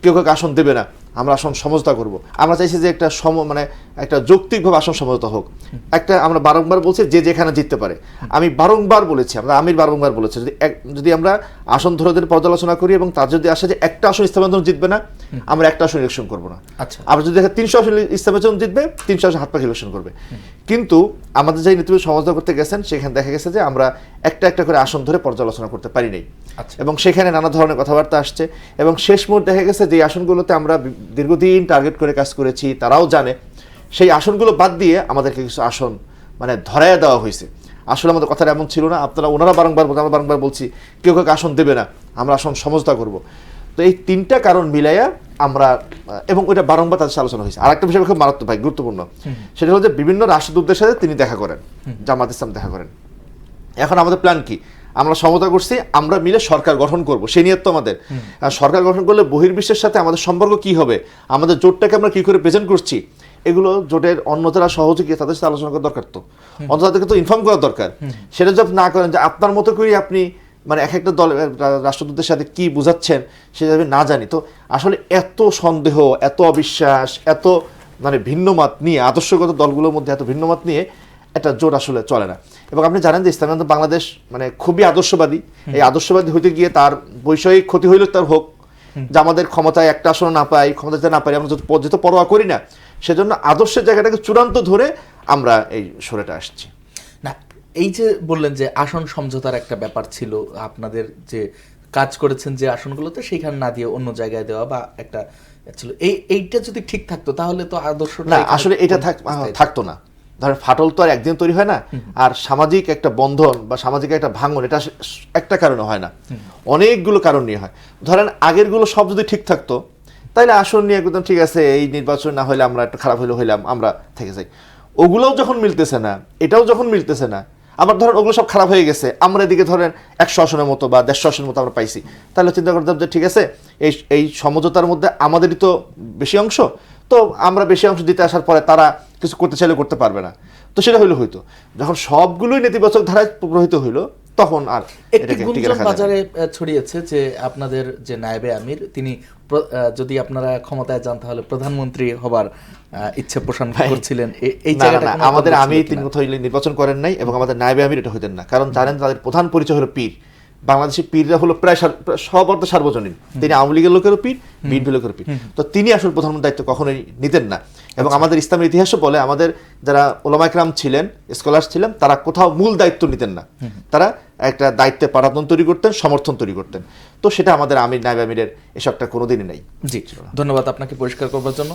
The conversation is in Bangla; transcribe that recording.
কেউ কাউকে আসন দেবে না, আমরা আসন সমঝোতা করব। আমরা চাইছি যে একটা মানে একটা যৌক্তিকভাবে আসন সমঝোতা হোক। একটা আমরা বারংবার বলছি যে যেখানে জিততে পারে। আমি বারংবার বলেছি, আমির বারংবার বলেছে, যদি আমরা আসন ধরে পর্যালোচনা করি এবং তার যদি আসে যে একটা আসন ইসলামের জন্য জিতবে না, আমরা একটা আসন ইলেকশন করবো না। আচ্ছা, আমরা যদি দেখে 300 আসন ইসলামের জন্য জিতবে, 300 আসন হাত পাখি ইলেকশন করবে। কিন্তু আমাদের যে নেতৃত্ব সমঝোতা করতে গেছেন সেখানে দেখা গেছে যে আমরা একটা একটা করে আসন ধরে পর্যালোচনা করতে পারি নাই। এবং সেখানে নানা ধরনের কথাবার্তা আসছে এবং শেষ মুহূর্তে দেখা গেছে যে আসনগুলোতে আমরা দীর্ঘদিন টার্গেট করে কাজ করেছি, তারাও জানে, সেই আসনগুলো বাদ দিয়ে আমাদেরকে কিছু আসন মানে ধরাইয়া দেওয়া হয়েছে। আসলে আমাদের কথাটা এমন ছিল না, ওনারা বারংবার আমরা বারংবার বলছি কেউ কাউকে আসন দেবে না, আমরা আসন সমঝোতা করব। তো এই 3টা কারণ মিলাইয়া আমরা, এবং ওইটা বারংবার তাদের সাথে আলোচনা হয়েছে। আর একটা বিষয় খুব মারাত্মক ভাই, গুরুত্বপূর্ণ, সেটা হলো যে বিভিন্ন রাষ্ট্রদূতদের সাথে তিনি দেখা করেন, জামাত ইসলাম দেখা করেন। এখন আমাদের প্ল্যান কি? আমরা সমঝোতা করছি আমরা মিলে সরকার গঠন করব, সেই নিয়ত তো আমাদের। সরকার গঠন করলে বহির্বিশ্বের সাথে আমাদের সম্পর্ক কি হবে, আমাদের জোটটাকে আমরা কি করে প্রেজেন্ট করছি, এগুলো জোটের অন্য যারা সহযোগী তাদের সাথে আলোচনা করা দরকার। তো অন্তত তাদেরকে তো ইনফর্ম করা দরকার। সেটা যদি না করেন যে আপনার মতো করে আপনি মানে এক একটা দল রাষ্ট্রদূতের সাথে কি বুঝাচ্ছেন সেটা আমি না জানি। তো আসলে এত সন্দেহ, এত অবিশ্বাস, এত মানে ভিন্নমত নিয়ে, আদর্শগত দলগুলোর মধ্যে এত ভিন্নমত নিয়ে একটা জোট আসলে চলে না। এবং আপনি জানেন যে ইসলামী আন্দোলন বাংলাদেশ মানে খুবই আদর্শবাদী। এই আদর্শবাদী হইতে গিয়ে তার বৈষয়িক ক্ষতি হইল তার হোক, যে আমাদের ক্ষমতায় একটা আসন না পাই, ক্ষমতাতে না পারি, আমরা যেহেতু পরোয়া করি না, সেজন্য আদর্শের জায়গাটাকে চূড়ান্ত ধরে আমরা এই সরেটা আসছি। না, এই যে বললেন যে আসন সমঝোতার একটা ব্যাপার ছিল, আপনাদের যে কাজ করেছেন যে আসনগুলোতে সেইখানে না দিয়ে অন্য জায়গায় দেওয়া বা একটা ছিল, এইটা যদি ঠিক থাকতো তাহলে তো আদর্শ না, আসলে এটা থাকতো না। ধরেন ফাটল তো আর একদিন তৈরি হয় না, আর সামাজিক একটা বন্ধন বা সামাজিক একটা ভাঙন এটা একটা কারণে হয় না, অনেকগুলো কারণ নিয়ে হয়। ধরেন আগেরগুলো সব যদি ঠিক থাকতো তাহলে আসন নিয়ে একদম ঠিক আছে, এই নির্বাচন না হলে আমরা একটু খারাপ হইলাম আমরা থেকে যাই। ওগুলোও যখন মিলতেছে না, এটাও যখন মিলতেছে না, আবার ধরেন ওগুলো সব খারাপ হয়ে গেছে, আমরা এদিকে ধরেন 100 আসনের মতো বা 150 আসনের মতো আমরা পাইছি, তাহলে চিন্তা করতাম যে ঠিক আছে এই সমঝোতার মধ্যে আমাদেরই তো বেশি অংশ, তো আমরা বেশি অংশ দিতে আসার পরে তারা কিছু করতে চাইলে করতে পারবে না। তো সেটা হইতো যখন সবগুলোই নেতিবাচক ধারায় প্রবাহিত হইলো, তখন আর একটি গুঞ্জন বাজারে ছড়িয়েছে যে আপনাদের যে নায়েবে আমির তিনি যদি আপনারা ক্ষমতায় যান তাহলে প্রধানমন্ত্রী হবার ইচ্ছে পোষণ করছিলেন। এই জায়গাটা আমাদের আমির তিনি কোথাও নির্বাচন করেন নাই এবং আমাদের নায়েবে আমির এটা হইতেন না, কারণ জানেন তাদের প্রধান পরিচয় হলো পীর। বাংলাদেশের পীররা হলো প্রায় সব অর্থ সার্বজনীন। তিনি আওয়ামী লীগের লোকেরও পীর, বিএনপি লোকেরও পীর। তো তিনি আসলে প্রধানমন্ত্রীর দায়িত্ব কখনোই নিতেন না। এবং আমাদের ইসলামের ইতিহাসও বলে আমাদের যারা ওলামা ইকরাম ছিলেন, স্কলার ছিলেন, তারা কোথাও মূল দায়িত্ব নিতেন না, তারা একটা দায়িত্বে পারাদন তৈরি করতেন, সমর্থন তৈরি করতেন। তো সেটা আমাদের আমির নায়েব আমিরের এসবটা কোনোদিনই নাই। জি, ধন্যবাদ আপনাকে পরিষ্কার করবার জন্য।